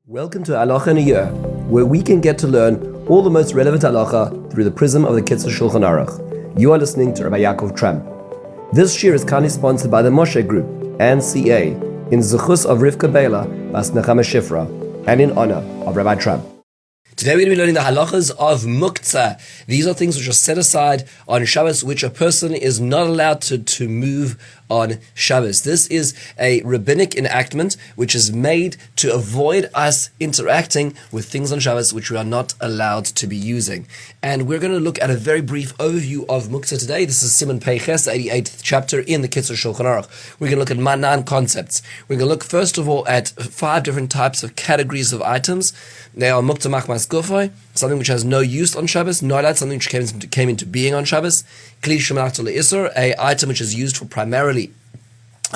Welcome to Halacha in a Year, where we can get to learn all the most relevant halacha through the prism of the Kitzur Shulchan Aruch. You are listening to Rabbi Ya'akov Trump. This year is kindly sponsored by the Moshe Group and CA in zechus of Rivka Biela, bas נחמה שיפרה, and in honor of Rabbi Trump. Today we're going to be learning the halachas of Muktza. These are things which are set aside on Shabbos, which a person is not allowed to move on Shabbos. This is a rabbinic enactment which is made to avoid us interacting with things on Shabbos which we are not allowed to be using. And we're going to look at a very brief overview of Muktza today. This is Siman Peiches, the 88th chapter in the Kitzur Shulchan Aruch. We're going to look at manan concepts. We're going to look first of all at 5 different types of categories of items. They are Muktza machmas gufay, something which has no use on Shabbos, noilad, something which came into being on Shabbos, kli shemalachta le'isur, a item which is used for primarily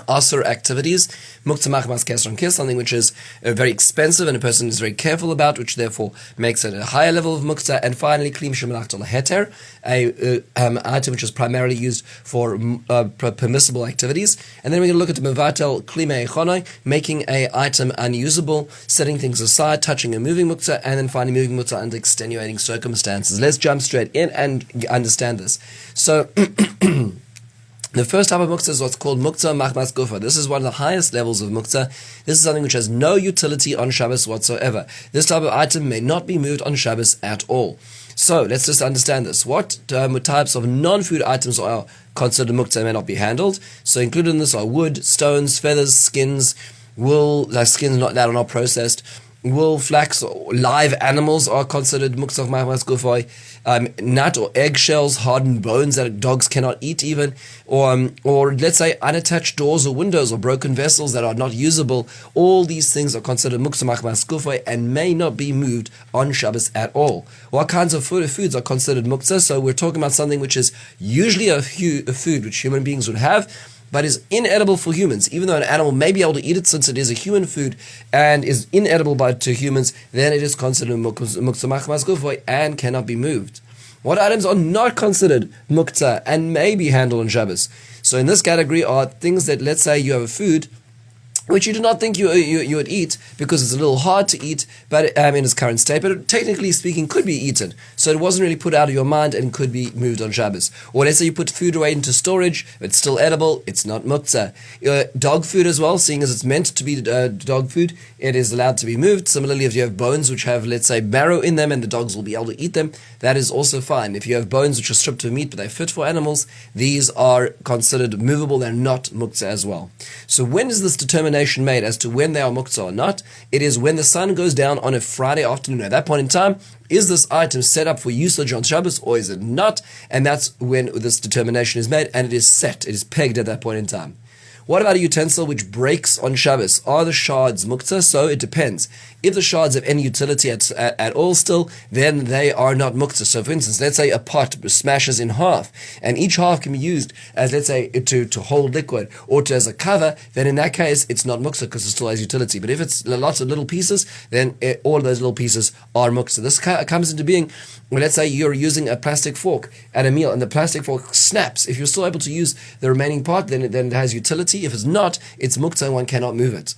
asur activities, Muktza machmas kesron kis, something which is very expensive and a person is very careful about, which therefore makes it a higher level of Muktza. And finally, kli shemalachta le'heter, a item which is primarily used for permissible activities. And then we're going to look at the mevatel kli me'echonai, making a item unusable, setting things aside, touching and moving Muktza, and then finally moving Muktza under extenuating circumstances. Let's jump straight in and understand this. So the first type of Muktza is what's called Muktza machmas gufay. This is one of the highest levels of Muktza. This is something which has no utility on Shabbos whatsoever. This type of item may not be moved on Shabbos at all. So let's just understand this. What types of non-food items are considered Muktza and may not be handled? So included in this are wood, stones, feathers, skins, wool, skins that are not processed. Wool, flax, or live animals are considered Muktza machmas gufay. Nut or eggshells, hardened bones that dogs cannot eat even, or let's say unattached doors or windows or broken vessels that are not usable. All these things are considered Muktza machmas gufay and may not be moved on Shabbos at all. What kinds of foods are considered Muktza? So we're talking about something which is usually a food which human beings would have, but is inedible for humans. Even though an animal may be able to eat it, since it is a human food and is inedible to humans, then it is considered Muktza machmas gufay and cannot be moved. What items are not considered Muktza and may be handled on Shabbos? So in this category are things that, let's say you have a food which you do not think you would eat because it's a little hard to eat, but in its current state, but technically speaking could be eaten. So it wasn't really put out of your mind and could be moved on Shabbos. Or let's say you put food away into storage, it's still edible, it's not Muktza. Dog food as well, seeing as it's meant to be dog food, it is allowed to be moved. Similarly, if you have bones which have, let's say, marrow in them and the dogs will be able to eat them, that is also fine. If you have bones which are stripped of meat but they're fit for animals, these are considered movable, they're not Muktza as well. So when is this determination made as to when they are Muktza or not? It is when the sun goes down on a Friday afternoon. At that point in time, is this item set up for usage on Shabbos or is it not? And that's when this determination is made and it is set, it is pegged at that point in time. What about a utensil which breaks on Shabbos? Are the shards Muktza? So it depends. If the shards have any utility at all still, then they are not Muktza. So for instance, let's say a pot smashes in half, and each half can be used as, let's say, to hold liquid or as a cover, then in that case, it's not Muktza because it still has utility. But if it's lots of little pieces, then all of those little pieces are Muktza. This comes into being when, let's say, you're using a plastic fork at a meal, and the plastic fork snaps. If you're still able to use the remaining part, then it has utility. If it's not, it's Muktza and one cannot move it.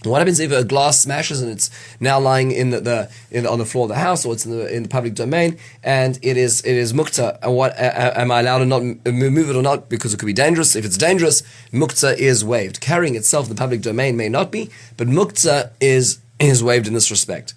What happens if a glass smashes and it's now lying on the floor of the house, or it's in the public domain, and it is Muktza? And what am I allowed to not move it or not because it could be dangerous? If it's dangerous, Muktza is waived. Carrying itself in the public domain may not be, but Muktza is waived in this respect.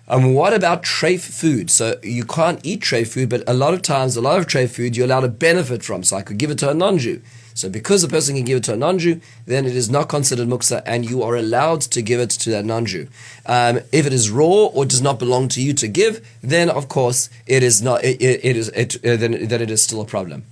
What about treif food? So you can't eat treif food, but a lot of times, a lot of treif food you're allowed to benefit from. So I could give it to a non-Jew. So because a person can give it to a non-Jew, then it is not considered Muktza, and you are allowed to give it to that non-Jew. If it is raw or does not belong to you to give, then of course it is not. Then it is still a problem.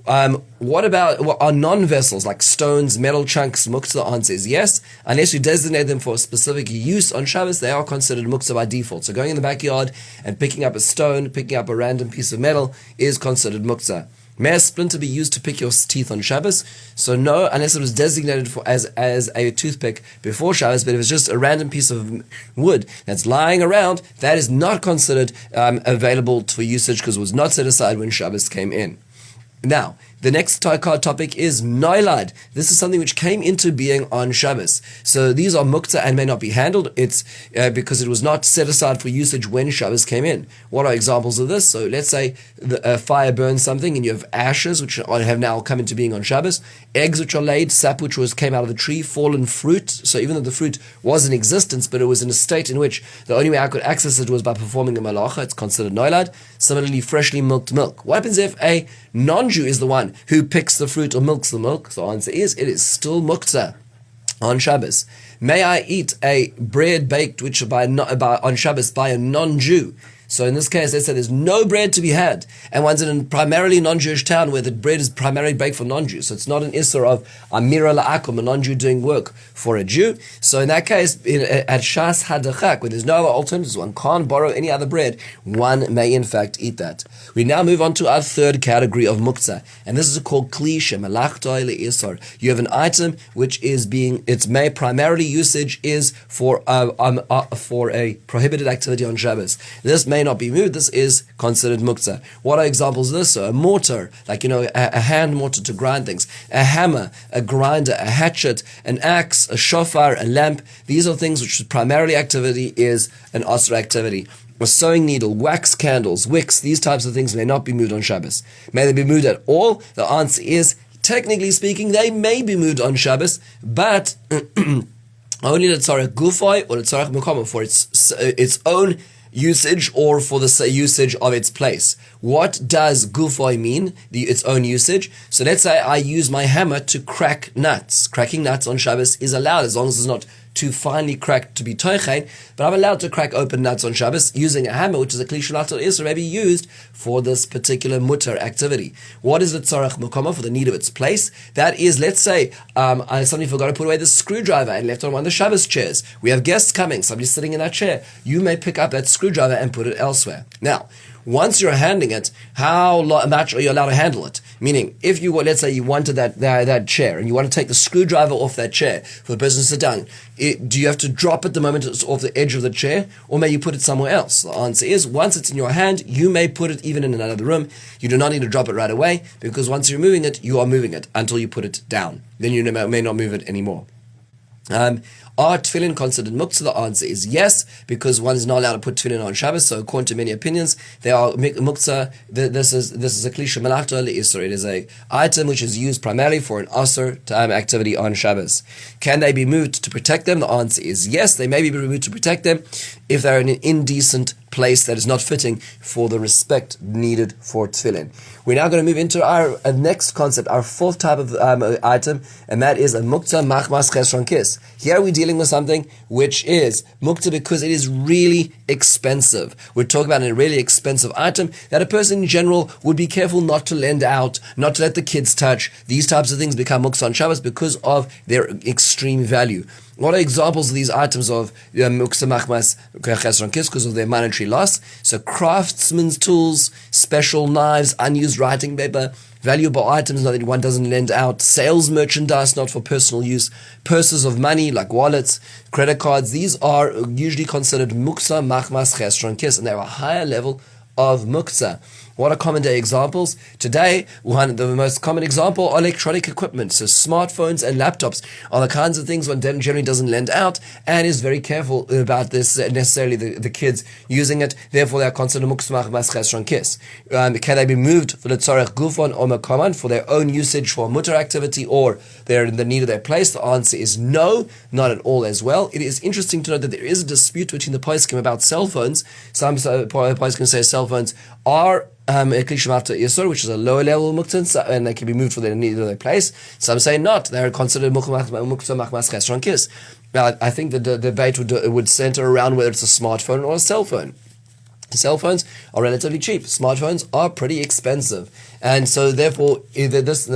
What are non-vessels like stones, metal chunks Muktza? The answer is yes. Unless you designate them for a specific use on Shabbos, they are considered Muktza by default. So going in the backyard and picking up a stone, picking up a random piece of metal is considered Muktza. May a splinter be used to pick your teeth on Shabbos? So no, unless it was designated as a toothpick before Shabbos. But if it's just a random piece of wood that's lying around, that is not considered available for usage because it was not set aside when Shabbos came in. Now, The next topic is noilad. This is something which came into being on Shabbos. So these are Muktza and may not be handled. It's because it was not set aside for usage when Shabbos came in. What are examples of this? So let's say a fire burns something and you have ashes which have now come into being on Shabbos, eggs which are laid, sap which came out of the tree, fallen fruit. So even though the fruit was in existence, but it was in a state in which the only way I could access it was by performing a malacha, it's considered noilad. Similarly, freshly milked milk. What happens if a non-Jew is the one who picks the fruit or milks the milk? So the answer is, it is still Muktza on Shabbos. May I eat a bread baked on Shabbos by a non-Jew? So in this case, they say there's no bread to be had, and one's in a primarily non-Jewish town where the bread is primarily baked for non-Jews. So it's not an issur of Amira La'akum, a non-Jew doing work for a Jew. So in that case, at Shas Hadachak, when there's no other alternatives, one can't borrow any other bread, one may in fact eat that. We now move on to our third category of Muktza, and this is called Klisha, Malachtai Le'isar. You have an item which is its primarily usage is for a prohibited activity on Shabbos. This may not be moved. This is considered Muktza. What are examples of this? So a mortar, like a hand mortar to grind things, a hammer, a grinder, a hatchet, an axe, a shofar, a lamp. These are things which primarily activity is an asr activity. A sewing needle, wax candles, wicks, these types of things may not be moved on Shabbos. May they be moved at all? The answer is, technically speaking, they may be moved on Shabbos, but only l'tzarech gufay or l'tzarech mekama, for its own usage or for the usage of its place. What does gufay mean, its own usage? So let's say I use my hammer to crack nuts. Cracking nuts on Shabbos is allowed as long as it's not too finely cracked to be toichein, but I'm allowed to crack open nuts on Shabbos using a hammer, which is a kli shalato isra, may be used for this particular mutter activity. What is the tzarech mukama, for the need of its place? That is, let's say I suddenly forgot to put away the screwdriver and left it on one of the Shabbos chairs. We have guests coming, somebody's sitting in that chair. You may pick up that screwdriver and put it elsewhere. Now, once you're handling it, how much are you allowed to handle it? Meaning, if you let's say you wanted that chair and you want to take the screwdriver off that chair for the person to sit down, do you have to drop it the moment it's off the edge of the chair, or may you put it somewhere else? The answer is, once it's in your hand, you may put it even in another room. You do not need to drop it right away, because once you're moving it, you are moving it until you put it down. Then you may not move it anymore. Are tefillin considered muktzah? The answer is yes, because one is not allowed to put tefillin on Shabbos. So according to many opinions, they are muktzah. This is a klisha melachta le'isur. It is a item which is used primarily for an asur time activity on Shabbos. Can they be moved to protect them? The answer is yes. They may be removed to protect them if they're in an indecent place that is not fitting for the respect needed for tefillin. We're now going to move into our next concept, our fourth type of item, and that is a Muktza machmas chesron kis. Here we're dealing with something which is Muktza because it is really expensive. We're talking about a really expensive item that a person in general would be careful not to lend out, not to let the kids touch. These types of things become Muktza on Shabbos because of their extreme value. What are examples of these items of Muktza machmas chesron kis because of their monetary loss? So craftsman's tools, special knives, unused writing paper, valuable items that one doesn't lend out, sales merchandise not for personal use, purses of money like wallets, credit cards. These are usually considered Muktza machmas chesron kis, and they're a higher level of Muktza. What are common day examples? Today, the most common example are electronic equipment. So smartphones and laptops are the kinds of things one generally doesn't lend out and is very careful about this, necessarily the kids using it. Therefore, they are considered Muktza machmas chesron kis. Can they be moved for the tzarech gufon or mekaman, for their own usage for mutter activity, or they're in the need of their place? The answer is no, not at all as well. It is interesting to note that there is a dispute between the poskim about cell phones. Some poskim say cell phones are which is a lower level muktzah, and they can be moved for their need of their place. Some say not; they're considered Muktza machmas chesron kis. Now, I think the debate would center around whether it's a smartphone or a cell phone. Cell phones are relatively cheap. Smartphones are pretty expensive. And so therefore, does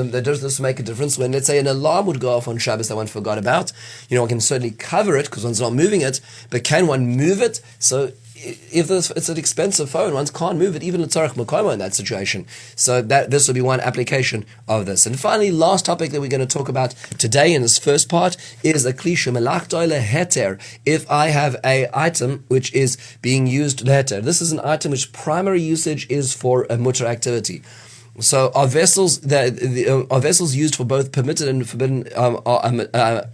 this make a difference when, let's say, an alarm would go off on Shabbos that one forgot about? One can certainly cover it because one's not moving it, but can one move it? So if it's an expensive phone, one can't move it, even l'tzarech mekoma in that situation. So this will be one application of this. And finally, last topic that we're going to talk about today in this first part is a klisha melachta leheter. If I have a item which is being used leheter, this is an item which primary usage is for a mutter activity. So are vessels are vessels used for both permitted and forbidden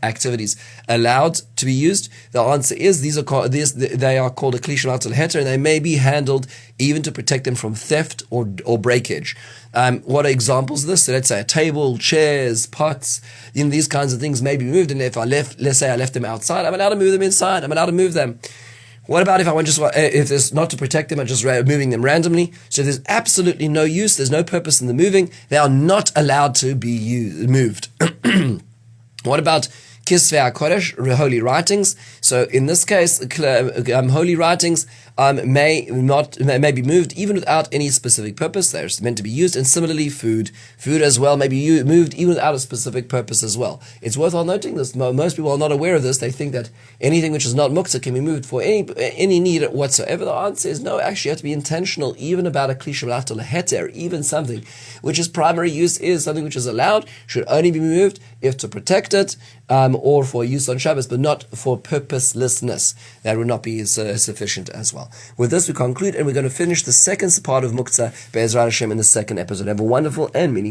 activities allowed to be used? The answer is they are called a kli shel heter, and they may be handled even to protect them from theft or breakage. What are examples of this? So let's say a table, chairs, pots, these kinds of things may be moved, and if let's say I left them outside, I'm allowed to move them inside. I'm allowed to move them. What about if if it's not to protect them, I'm just moving them randomly? So there's absolutely no use, there's no purpose in the moving. They are not allowed to be moved. What about Kisvei HaKodesh, holy writings? So in this case, holy writings may be moved even without any specific purpose. They're meant to be used, and similarly food as well may be moved even without a specific purpose as well. It's worthwhile noting this. Most people are not aware of this. They think that anything which is not Muktza can be moved for any need whatsoever. The answer is no. Actually, you have to be intentional even about a kli shel heter. Even something which is primary use is something which is allowed, should only be moved if to protect it or for use on Shabbos, but not for purposelessness. That would not be sufficient as well. With this, we conclude, and we're going to finish the second part of Muktza Be'ezrat Hashem in the second episode. Have a wonderful and meaningful